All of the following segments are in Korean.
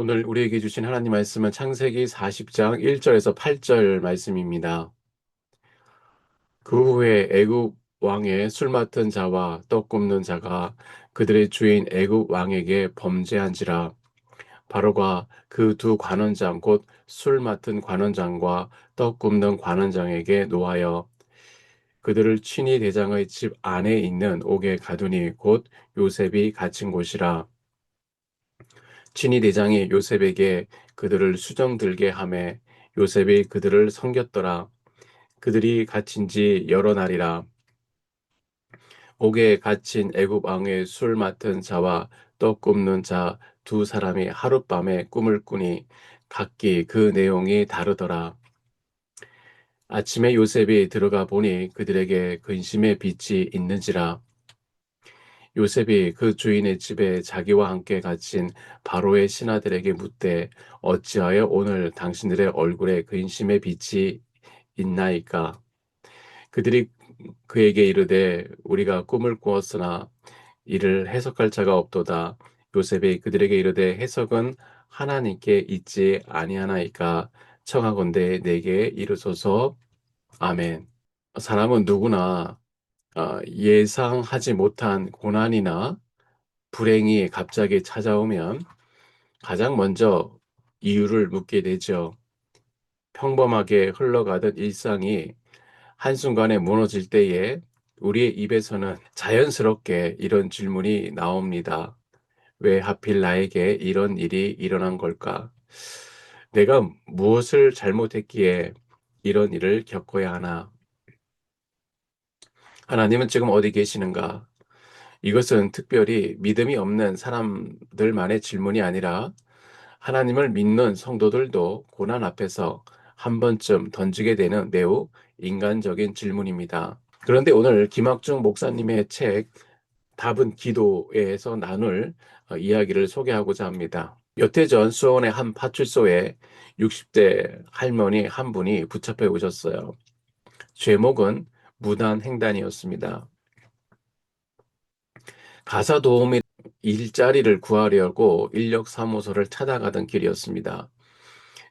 오늘 우리에게 주신 하나님 말씀은 창세기 40장 1절에서 8절 말씀입니다. 그 후에 애굽 왕의 술 맡은 자와 떡 굽는 자가 그들의 주인 애굽 왕에게 범죄한지라. 바로가 그 두 관원장 곧 술 맡은 관원장과 떡 굽는 관원장에게 노하여 그들을 친위 대장의 집 안에 있는 옥에 가두니 곧 요셉이 갇힌 곳이라. 친위 대장이 요셉에게 그들을 수정 들게 하매 요셉이 그들을 섬겼더라. 그들이 갇힌 지 여러 날이라. 옥에 갇힌 애굽 왕의 술 맡은 자와 떡 굽는 자 두 사람이 하룻밤에 꿈을 꾸니 각기 그 내용이 다르더라. 아침에 요셉이 들어가 보니 그들에게 근심의 빛이 있는지라. 요셉이 그 주인의 집에 자기와 함께 갇힌 바로의 신하들에게 묻되 어찌하여 오늘 당신들의 얼굴에 근심의 빛이 있나이까? 그들이 그에게 이르되 우리가 꿈을 꾸었으나 이를 해석할 자가 없도다. 요셉이 그들에게 이르되 해석은 하나님께 있지 아니하나이까? 청하건대 내게 이르소서. 아멘. 사람은 누구나 예상하지 못한 고난이나 불행이 갑자기 찾아오면 가장 먼저 이유를 묻게 되죠. 평범하게 흘러가던 일상이 한순간에 무너질 때에 우리의 입에서는 자연스럽게 이런 질문이 나옵니다. 왜 하필 나에게 이런 일이 일어난 걸까? 내가 무엇을 잘못했기에 이런 일을 겪어야 하나? 하나님은 지금 어디 계시는가? 이것은 특별히 믿음이 없는 사람들만의 질문이 아니라 하나님을 믿는 성도들도 고난 앞에서 한 번쯤 던지게 되는 매우 인간적인 질문입니다. 그런데 오늘 김학중 목사님의 책 답은 기도에서 나눌 이야기를 소개하고자 합니다. 몇 해 전 수원의 한 파출소에 60대 할머니 한 분이 붙잡혀 오셨어요. 제목은 무단횡단이었습니다. 가사 도우미 일자리를 구하려고 인력사무소를 찾아가던 길이었습니다.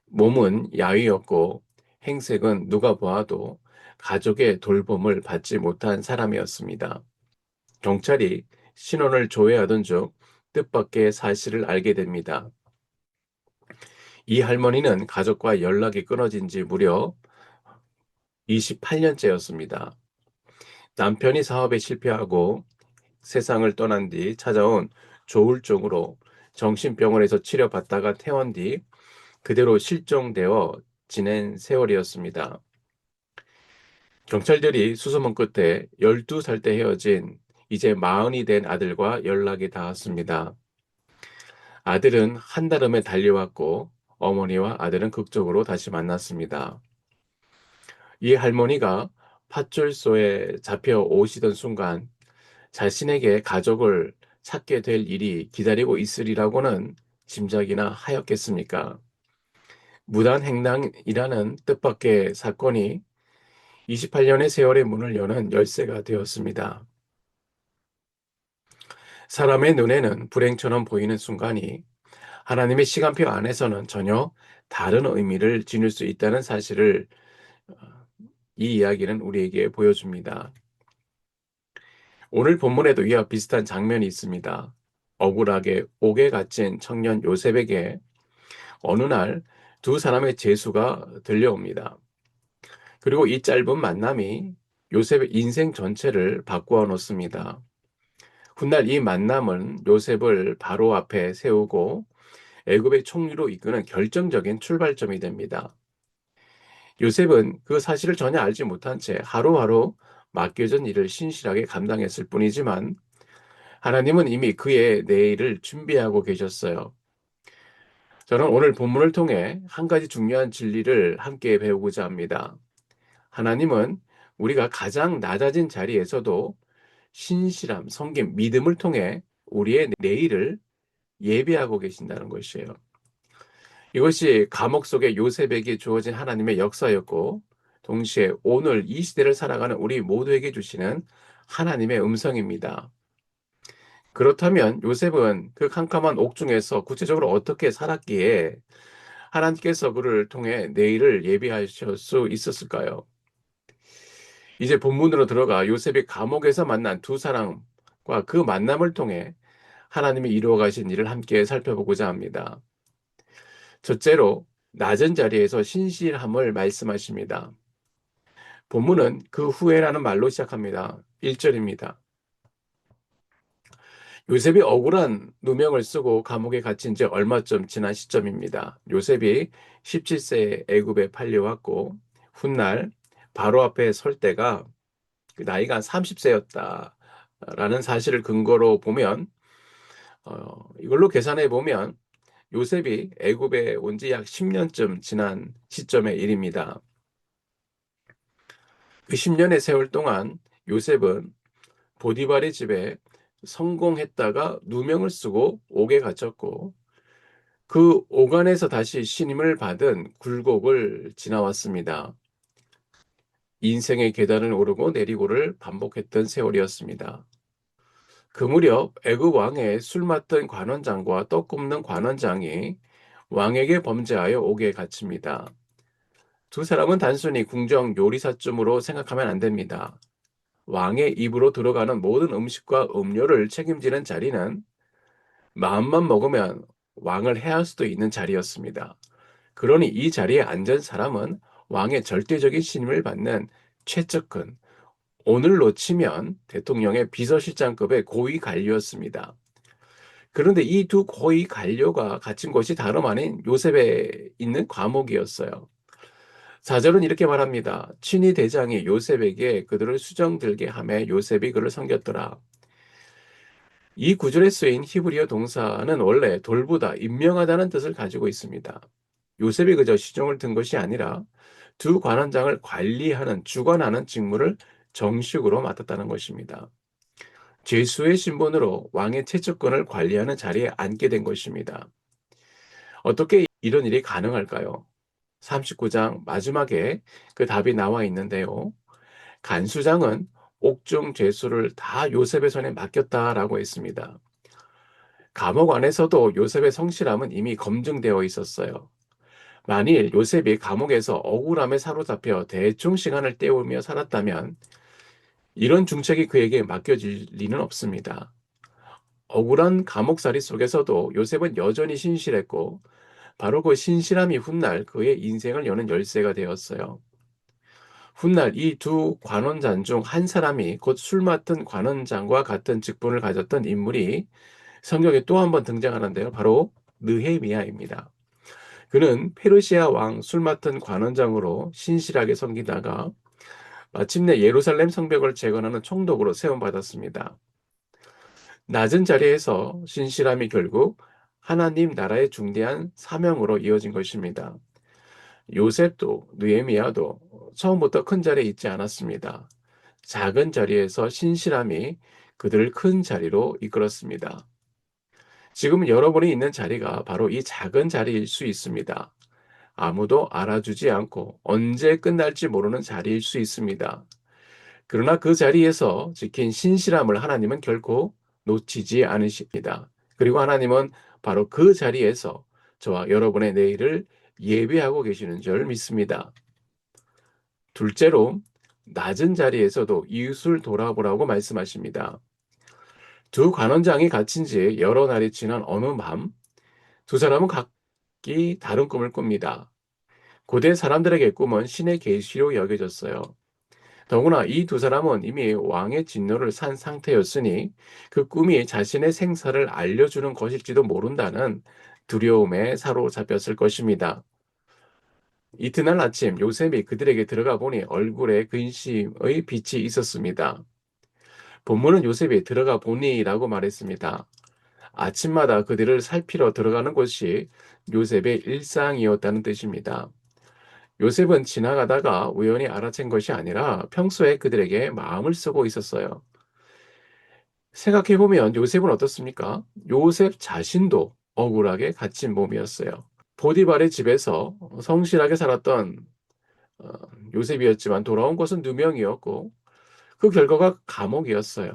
몸은 야위였고 행색은 누가 보아도 가족의 돌봄을 받지 못한 사람이었습니다. 경찰이 신원을 조회하던 중 뜻밖의 사실을 알게 됩니다. 이 할머니는 가족과 연락이 끊어진 지 무려 28년째였습니다. 남편이 사업에 실패하고 세상을 떠난 뒤 찾아온 조울증으로 정신병원에서 치료받다가 퇴원 뒤 그대로 실종되어 지낸 세월이었습니다. 경찰들이 수소문 끝에 12살 때 헤어진 이제 마흔이 된 아들과 연락이 닿았습니다. 아들은 한달음에 달려왔고 어머니와 아들은 극적으로 다시 만났습니다. 이 할머니가 파출소에 잡혀 오시던 순간 자신에게 가족을 찾게 될 일이 기다리고 있으리라고는 짐작이나 하였겠습니까? 무단횡단이라는 뜻밖의 사건이 28년의 세월의 문을 여는 열쇠가 되었습니다. 사람의 눈에는 불행처럼 보이는 순간이 하나님의 시간표 안에서는 전혀 다른 의미를 지닐 수 있다는 사실을 어, 이 이야기는 우리에게 보여줍니다. 오늘 본문에도 이와 비슷한 장면이 있습니다. 억울하게 옥에 갇힌 청년 요셉에게 어느 날 두 사람의 재수가 들려옵니다. 그리고 이 짧은 만남이 요셉의 인생 전체를 바꾸어 놓습니다. 훗날 이 만남은 요셉을 바로 앞에 세우고 애굽의 총리로 이끄는 결정적인 출발점이 됩니다. 요셉은 그 사실을 전혀 알지 못한 채 하루하루 맡겨진 일을 신실하게 감당했을 뿐이지만 하나님은 이미 그의 내일을 준비하고 계셨어요. 저는 오늘 본문을 통해 한 가지 중요한 진리를 함께 배우고자 합니다. 하나님은 우리가 가장 낮아진 자리에서도 신실함, 섬김, 믿음을 통해 우리의 내일을 예배하고 계신다는 것이에요. 이것이 감옥 속의 요셉에게 주어진 하나님의 역사였고, 동시에 오늘 이 시대를 살아가는 우리 모두에게 주시는 하나님의 음성입니다. 그렇다면 요셉은 그 캄캄한 옥중에서 구체적으로 어떻게 살았기에 하나님께서 그를 통해 내일을 예비하실 수 있었을까요? 이제 본문으로 들어가 요셉이 감옥에서 만난 두 사람과 그 만남을 통해 하나님이 이루어 가신 일을 함께 살펴보고자 합니다. 첫째로 낮은 자리에서 신실함을 말씀하십니다. 본문은 그 후에라는 말로 시작합니다. 1절입니다. 요셉이 억울한 누명을 쓰고 감옥에 갇힌 지 얼마쯤 지난 시점입니다. 요셉이 17세에 애굽에 팔려왔고 훗날 바로 앞에 설 때가 그 나이가 30세였다라는 사실을 근거로 보면 이걸로 계산해 보면 요셉이 애굽에 온 지 약 10년쯤 지난 시점의 일입니다. 그 10년의 세월 동안 요셉은 보디발의 집에 성공했다가 누명을 쓰고 옥에 갇혔고 그 옥안에서 다시 신임을 받은 굴곡을 지나왔습니다. 인생의 계단을 오르고 내리고를 반복했던 세월이었습니다. 그 무렵 애굽 왕의 술 맡은 관원장과 떡 굽는 관원장이 왕에게 범죄하여 옥에 갇힙니다. 두 사람은 단순히 궁정 요리사쯤으로 생각하면 안 됩니다. 왕의 입으로 들어가는 모든 음식과 음료를 책임지는 자리는 마음만 먹으면 왕을 해할 수도 있는 자리였습니다. 그러니 이 자리에 앉은 사람은 왕의 절대적인 신임을 받는 최측근, 오늘로 치면 대통령의 비서실장급의 고위 관료였습니다. 그런데 이 두 고위 관료가 갇힌 곳이 다름 아닌 요셉에 있는 감옥이었어요. 사절은 이렇게 말합니다. 친위 대장이 요셉에게 그들을 수정들게 하매 요셉이 그를 섬겼더라. 이 구절에 쓰인 히브리어 동사는 원래 돌보다 임명하다는 뜻을 가지고 있습니다. 요셉이 그저 시종을 든 것이 아니라 두 관원장을 관리하는 주관하는 직무를 정식으로 맡았다는 것입니다. 죄수의 신분으로 왕의 채권을 관리하는 자리에 앉게 된 것입니다. 어떻게 이런 일이 가능할까요? 39장 마지막에 그 답이 나와 있는데요. 간수장은 옥중 죄수를 다 요셉의 손에 맡겼다라고 했습니다. 감옥 안에서도 요셉의 성실함은 이미 검증되어 있었어요. 만일 요셉이 감옥에서 억울함에 사로잡혀 대충 시간을 때우며 살았다면 이런 중책이 그에게 맡겨질 리는 없습니다. 억울한 감옥살이 속에서도 요셉은 여전히 신실했고 바로 그 신실함이 훗날 그의 인생을 여는 열쇠가 되었어요. 훗날 이 두 관원장 중 한 사람이 곧 술 맡은 관원장과 같은 직분을 가졌던 인물이 성경에 또 한 번 등장하는데요. 바로 느헤미야입니다. 그는 페르시아 왕 술 맡은 관원장으로 신실하게 섬기다가 마침내 예루살렘 성벽을 재건하는 총독으로 세움받았습니다. 낮은 자리에서 신실함이 결국 하나님 나라의 중대한 사명으로 이어진 것입니다. 요셉도 느헤미야도 처음부터 큰 자리에 있지 않았습니다. 작은 자리에서 신실함이 그들을 큰 자리로 이끌었습니다. 지금 여러분이 있는 자리가 바로 이 작은 자리일 수 있습니다. 아무도 알아주지 않고 언제 끝날지 모르는 자리일 수 있습니다. 그러나 그 자리에서 지킨 신실함을 하나님은 결코 놓치지 않으십니다. 그리고 하나님은 바로 그 자리에서 저와 여러분의 내일을 예배하고 계시는 줄 믿습니다. 둘째로, 낮은 자리에서도 이웃을 돌아보라고 말씀하십니다. 두 관원장이 갇힌 지 여러 날이 지난 어느 밤, 두 사람은 각기 다른 꿈을 꿉니다. 고대 사람들에게 꿈은 신의 계시로 여겨졌어요. 더구나 이 두 사람은 이미 왕의 진노를 산 상태였으니 그 꿈이 자신의 생사를 알려주는 것일지도 모른다는 두려움에 사로잡혔을 것입니다. 이튿날 아침 요셉이 그들에게 들어가 보니 얼굴에 근심의 빛이 있었습니다. 본문은 요셉이 들어가 보니라고 말했습니다. 아침마다 그들을 살피러 들어가는 것이 요셉의 일상이었다는 뜻입니다. 요셉은 지나가다가 우연히 알아챈 것이 아니라 평소에 그들에게 마음을 쓰고 있었어요. 생각해보면 요셉은 어떻습니까? 요셉 자신도 억울하게 갇힌 몸이었어요. 보디발의 집에서 성실하게 살았던 어, 요셉이었지만 돌아온 것은 누명이었고 그 결과가 감옥이었어요.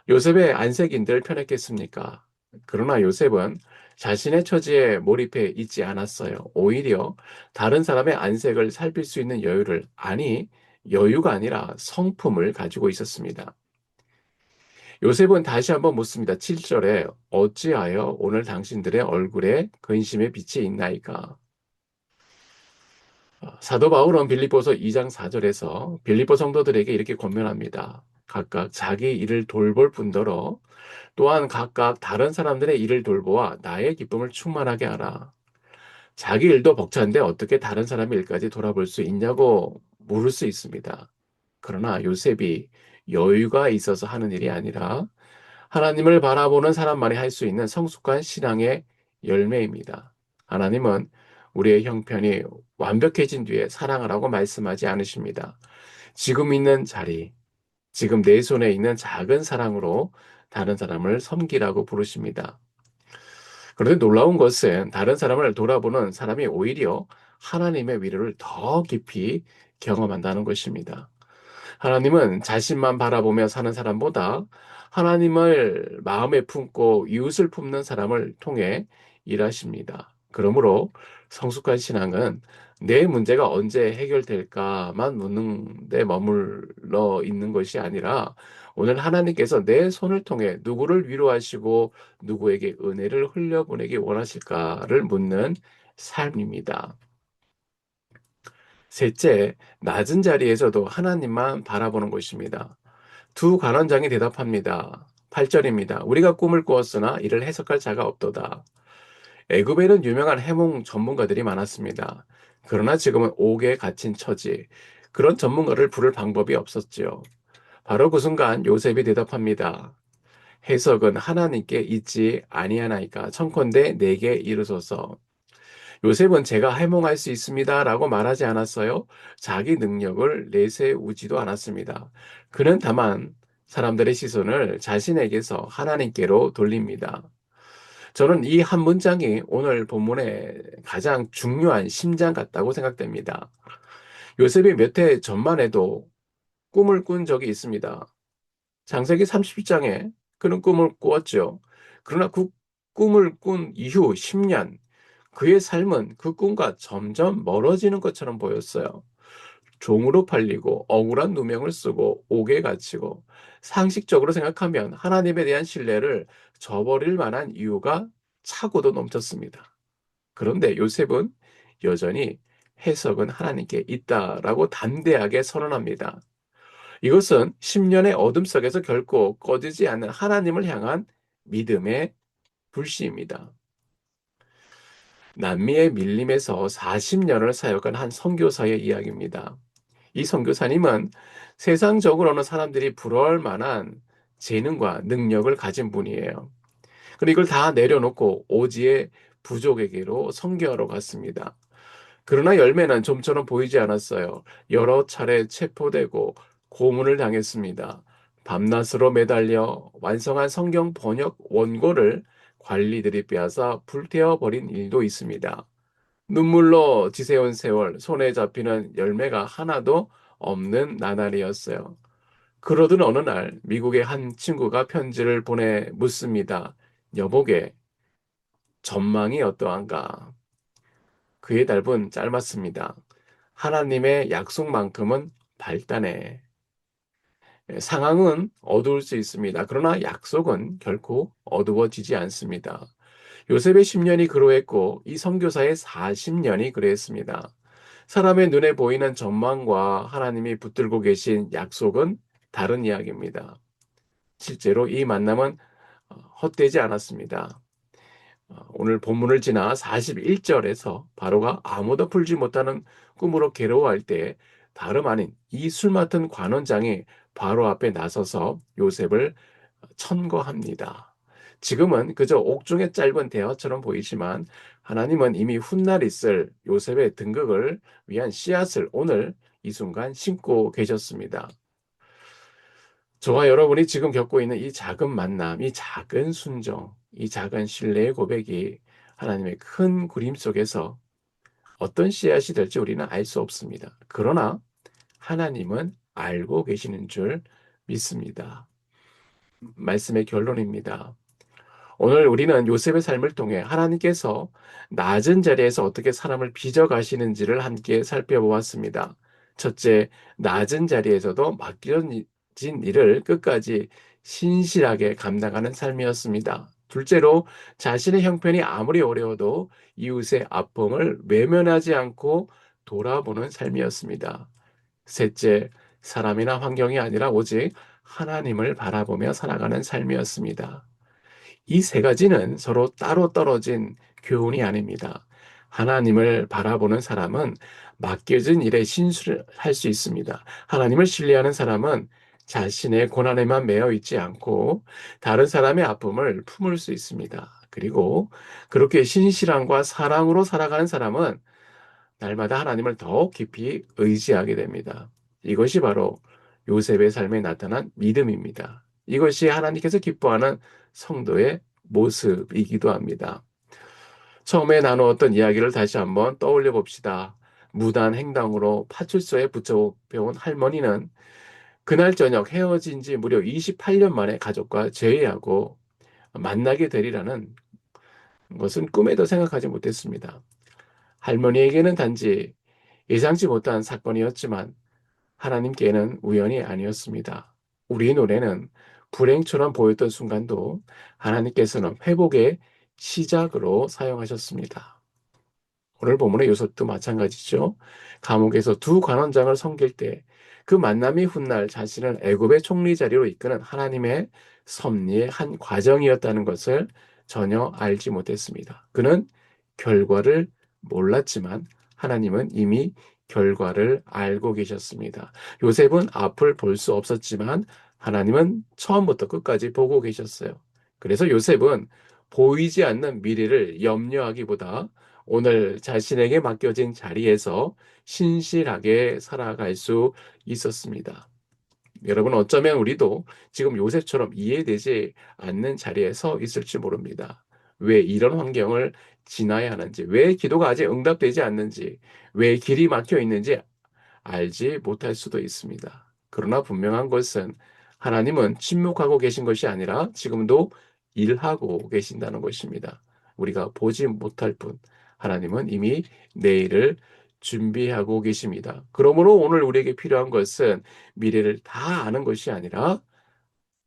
요셉의 안색인들 편했겠습니까? 그러나 요셉은 자신의 처지에 몰입해 있지 않았어요. 오히려 다른 사람의 안색을 살필 수 있는 여유를, 아니, 여유가 아니라 성품을 가지고 있었습니다. 요셉은 다시 한번 묻습니다. 7절에 어찌하여 오늘 당신들의 얼굴에 근심의 빛이 있나이까? 사도 바울은 빌립보서 2장 4절에서 빌립보 성도들에게 이렇게 권면합니다. 각각 자기 일을 돌볼 뿐더러 또한 각각 다른 사람들의 일을 돌보아 나의 기쁨을 충만하게 하라. 자기 일도 벅찬데 어떻게 다른 사람의 일까지 돌아볼 수 있냐고 물을 수 있습니다. 그러나 요셉이 여유가 있어서 하는 일이 아니라 하나님을 바라보는 사람만이 할 수 있는 성숙한 신앙의 열매입니다. 하나님은 우리의 형편이 완벽해진 뒤에 사랑하라고 말씀하지 않으십니다. 지금 있는 자리, 지금 내 손에 있는 작은 사랑으로 다른 사람을 섬기라고 부르십니다. 그런데 놀라운 것은 다른 사람을 돌아보는 사람이 오히려 하나님의 위로를 더 깊이 경험한다는 것입니다. 하나님은 자신만 바라보며 사는 사람보다 하나님을 마음에 품고 이웃을 품는 사람을 통해 일하십니다. 그러므로 성숙한 신앙은 내 문제가 언제 해결될까만 묻는 데 머물러 있는 것이 아니라 오늘 하나님께서 내 손을 통해 누구를 위로하시고 누구에게 은혜를 흘려보내기 원하실까를 묻는 삶입니다. 셋째, 낮은 자리에서도 하나님만 바라보는 것입니다. 두 관원장이 대답합니다. 8절입니다. 우리가 꿈을 꾸었으나 이를 해석할 자가 없도다. 애굽에는 유명한 해몽 전문가들이 많았습니다. 그러나 지금은 옥에 갇힌 처지, 그런 전문가를 부를 방법이 없었지요. 바로 그 순간 요셉이 대답합니다. 해석은 하나님께 있지 아니하나이까 청컨대 내게 이르소서. 요셉은 제가 해몽할 수 있습니다라고 말하지 않았어요. 자기 능력을 내세우지도 않았습니다. 그는 다만 사람들의 시선을 자신에게서 하나님께로 돌립니다. 저는 이 한 문장이 오늘 본문의 가장 중요한 심장 같다고 생각됩니다. 요셉이 몇 해 전만 해도 꿈을 꾼 적이 있습니다. 창세기 30장에 그는 꿈을 꾸었죠. 그러나 그 꿈을 꾼 이후 10년, 그의 삶은 그 꿈과 점점 멀어지는 것처럼 보였어요. 종으로 팔리고 억울한 누명을 쓰고 옥에 갇히고 상식적으로 생각하면 하나님에 대한 신뢰를 저버릴 만한 이유가 차고도 넘쳤습니다. 그런데 요셉은 여전히 해석은 하나님께 있다라고 담대하게 선언합니다. 이것은 10년의 어둠 속에서 결코 꺼지지 않는 하나님을 향한 믿음의 불씨입니다. 남미의 밀림에서 40년을 사역한 한 선교사의 이야기입니다. 이 선교사님은 세상적으로는 사람들이 부러워할 만한 재능과 능력을 가진 분이에요. 그리고 이걸 다 내려놓고 오지의 부족에게로 선교하러 갔습니다. 그러나 열매는 좀처럼 보이지 않았어요. 여러 차례 체포되고 고문을 당했습니다. 밤낮으로 매달려 완성한 성경 번역 원고를 관리들이 빼앗아 불태워 버린 일도 있습니다. 눈물로 지새운 세월, 손에 잡히는 열매가 하나도 없는 나날이었어요. 그러던 어느 날 미국의 한 친구가 편지를 보내 묻습니다. 여보게, 전망이 어떠한가? 그의 답은 짧았습니다. 하나님의 약속만큼은 발단해. 상황은 어두울 수 있습니다. 그러나 약속은 결코 어두워지지 않습니다. 요셉의 10년이 그러했고 이 선교사의 40년이 그랬습니다. 사람의 눈에 보이는 전망과 하나님이 붙들고 계신 약속은 다른 이야기입니다. 실제로 이 만남은 헛되지 않았습니다. 오늘 본문을 지나 41절에서 바로가 아무도 풀지 못하는 꿈으로 괴로워할 때 다름 아닌 이 술 맡은 관원장이 바로 앞에 나서서 요셉을 천거합니다. 지금은 그저 옥중의 짧은 대화처럼 보이지만 하나님은 이미 훗날 있을 요셉의 등극을 위한 씨앗을 오늘 이 순간 심고 계셨습니다. 저와 여러분이 지금 겪고 있는 이 작은 만남, 이 작은 순종, 이 작은 신뢰의 고백이 하나님의 큰 그림 속에서 어떤 씨앗이 될지 우리는 알 수 없습니다. 그러나 하나님은 알고 계시는 줄 믿습니다. 말씀의 결론입니다. 오늘 우리는 요셉의 삶을 통해 하나님께서 낮은 자리에서 어떻게 사람을 빚어가시는지를 함께 살펴보았습니다. 첫째, 낮은 자리에서도 맡겨진 일을 끝까지 신실하게 감당하는 삶이었습니다. 둘째로, 자신의 형편이 아무리 어려워도 이웃의 아픔을 외면하지 않고 돌아보는 삶이었습니다. 셋째, 사람이나 환경이 아니라 오직 하나님을 바라보며 살아가는 삶이었습니다. 이 세 가지는 서로 따로 떨어진 교훈이 아닙니다. 하나님을 바라보는 사람은 맡겨진 일에 신실할 수 있습니다. 하나님을 신뢰하는 사람은 자신의 고난에만 매여 있지 않고 다른 사람의 아픔을 품을 수 있습니다. 그리고 그렇게 신실함과 사랑으로 살아가는 사람은 날마다 하나님을 더 깊이 의지하게 됩니다. 이것이 바로 요셉의 삶에 나타난 믿음입니다. 이것이 하나님께서 기뻐하는 성도의 모습이기도 합니다. 처음에 나누었던 이야기를 다시 한번 떠올려 봅시다. 무단 횡단으로 파출소에 붙잡혀온 할머니는 그날 저녁 헤어진 지 무려 28년 만에 가족과 재회하고 만나게 되리라는 것은 꿈에도 생각하지 못했습니다. 할머니에게는 단지 예상치 못한 사건이었지만 하나님께는 우연이 아니었습니다. 우리 노래는 불행처럼 보였던 순간도 하나님께서는 회복의 시작으로 사용하셨습니다. 오늘 본문의 요셉도 마찬가지죠. 감옥에서 두 관원장을 섬길 때 그 만남이 훗날 자신을 애굽의 총리 자리로 이끄는 하나님의 섭리의 한 과정이었다는 것을 전혀 알지 못했습니다. 그는 결과를 몰랐지만 하나님은 이미 결과를 알고 계셨습니다. 요셉은 앞을 볼 수 없었지만 하나님은 처음부터 끝까지 보고 계셨어요. 그래서 요셉은 보이지 않는 미래를 염려하기보다 오늘 자신에게 맡겨진 자리에서 신실하게 살아갈 수 있었습니다. 여러분, 어쩌면 우리도 지금 요셉처럼 이해되지 않는 자리에 서 있을지 모릅니다. 왜 이런 환경을 지나야 하는지, 왜 기도가 아직 응답되지 않는지, 왜 길이 막혀 있는지 알지 못할 수도 있습니다. 그러나 분명한 것은 하나님은 침묵하고 계신 것이 아니라 지금도 일하고 계신다는 것입니다. 우리가 보지 못할 뿐 하나님은 이미 내일을 준비하고 계십니다. 그러므로 오늘 우리에게 필요한 것은 미래를 다 아는 것이 아니라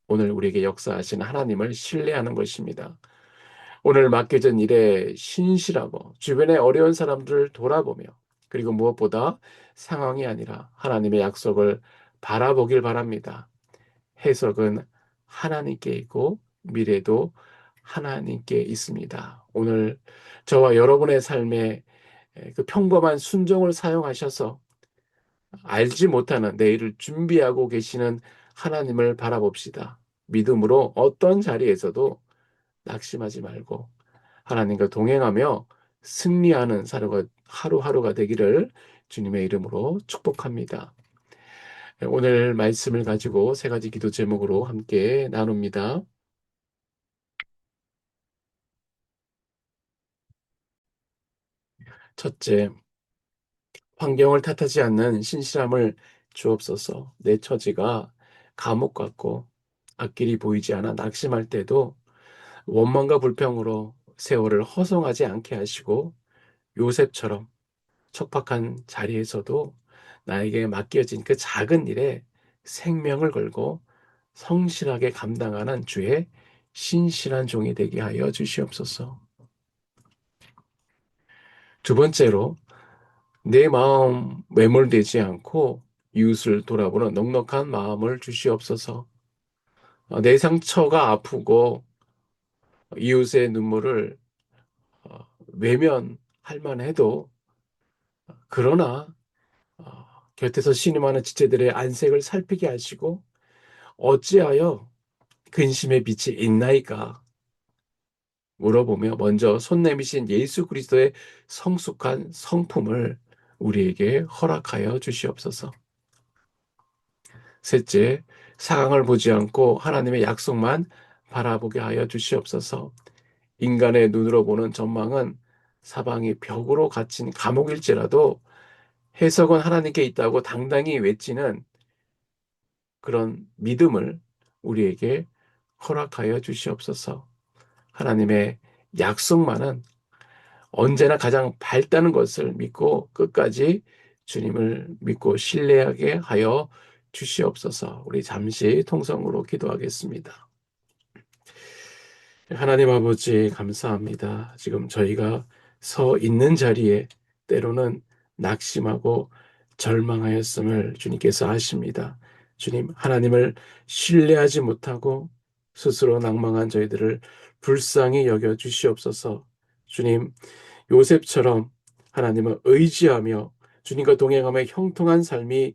오늘 우리에게 역사하신 하나님을 신뢰하는 것입니다. 오늘 맡겨진 일에 신실하고 주변의 어려운 사람들을 돌아보며 그리고 무엇보다 상황이 아니라 하나님의 약속을 바라보길 바랍니다. 해석은 하나님께 있고 미래도 하나님께 있습니다. 오늘 저와 여러분의 삶에 그 평범한 순종을 사용하셔서 알지 못하는 내일을 준비하고 계시는 하나님을 바라봅시다. 믿음으로 어떤 자리에서도 낙심하지 말고 하나님과 동행하며 승리하는 하루하루가 되기를 주님의 이름으로 축복합니다. 오늘 말씀을 가지고 세 가지 기도 제목으로 함께 나눕니다. 첫째, 환경을 탓하지 않는 신실함을 주옵소서. 내 처지가 감옥 같고 앞길이 보이지 않아 낙심할 때도 원망과 불평으로 세월을 허송하지 않게 하시고 요셉처럼 척박한 자리에서도 나에게 맡겨진 그 작은 일에 생명을 걸고 성실하게 감당하는 주의 신실한 종이 되게 하여 주시옵소서. 두 번째로, 내 마음 매몰되지 않고 이웃을 돌아보는 넉넉한 마음을 주시옵소서. 내 상처가 아프고 이웃의 눈물을 외면할 만해도 그러나 곁에서 신음하는 지체들의 안색을 살피게 하시고 어찌하여 근심의 빛이 있나이까 물어보며 먼저 손 내미신 예수 그리스도의 성숙한 성품을 우리에게 허락하여 주시옵소서. 셋째, 상황을 보지 않고 하나님의 약속만 바라보게 하여 주시옵소서. 인간의 눈으로 보는 전망은 사방이 벽으로 갇힌 감옥일지라도 해석은 하나님께 있다고 당당히 외치는 그런 믿음을 우리에게 허락하여 주시옵소서. 하나님의 약속만은 언제나 가장 밝다는 것을 믿고 끝까지 주님을 믿고 신뢰하게 하여 주시옵소서. 우리 잠시 통성으로 기도하겠습니다. 하나님 아버지 감사합니다. 지금 저희가 서 있는 자리에 때로는 낙심하고 절망하였음을 주님께서 아십니다. 주님, 하나님을 신뢰하지 못하고 스스로 낭망한 저희들을 불쌍히 여겨 주시옵소서. 주님, 요셉처럼 하나님을 의지하며 주님과 동행하며 형통한 삶이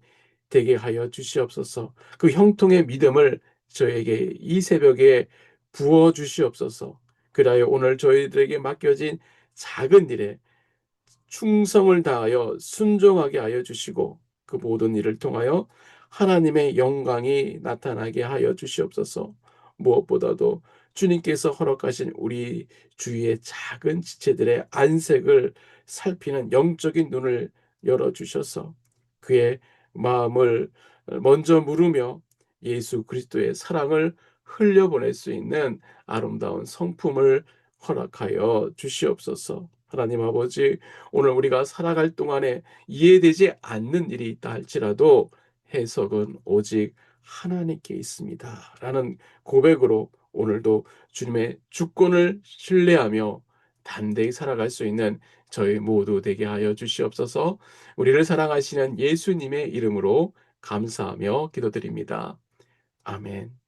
되게 하여 주시옵소서. 그 형통의 믿음을 저에게 이 새벽에 부어 주시옵소서. 그리하여 오늘 저희들에게 맡겨진 작은 일에 충성을 다하여 순종하게 하여 주시고 그 모든 일을 통하여 하나님의 영광이 나타나게 하여 주시옵소서. 무엇보다도 주님께서 허락하신 우리 주위의 작은 지체들의 안색을 살피는 영적인 눈을 열어주셔서 그의 마음을 먼저 물으며 예수 그리스도의 사랑을 흘려보낼 수 있는 아름다운 성품을 허락하여 주시옵소서. 하나님 아버지, 오늘 우리가 살아갈 동안에 이해되지 않는 일이 있다 할지라도 해석은 오직 하나님께 있습니다. 라는 고백으로 오늘도 주님의 주권을 신뢰하며 담대히 살아갈 수 있는 저희 모두 되게 하여 주시옵소서. 우리를 사랑하시는 예수님의 이름으로 감사하며 기도드립니다. 아멘.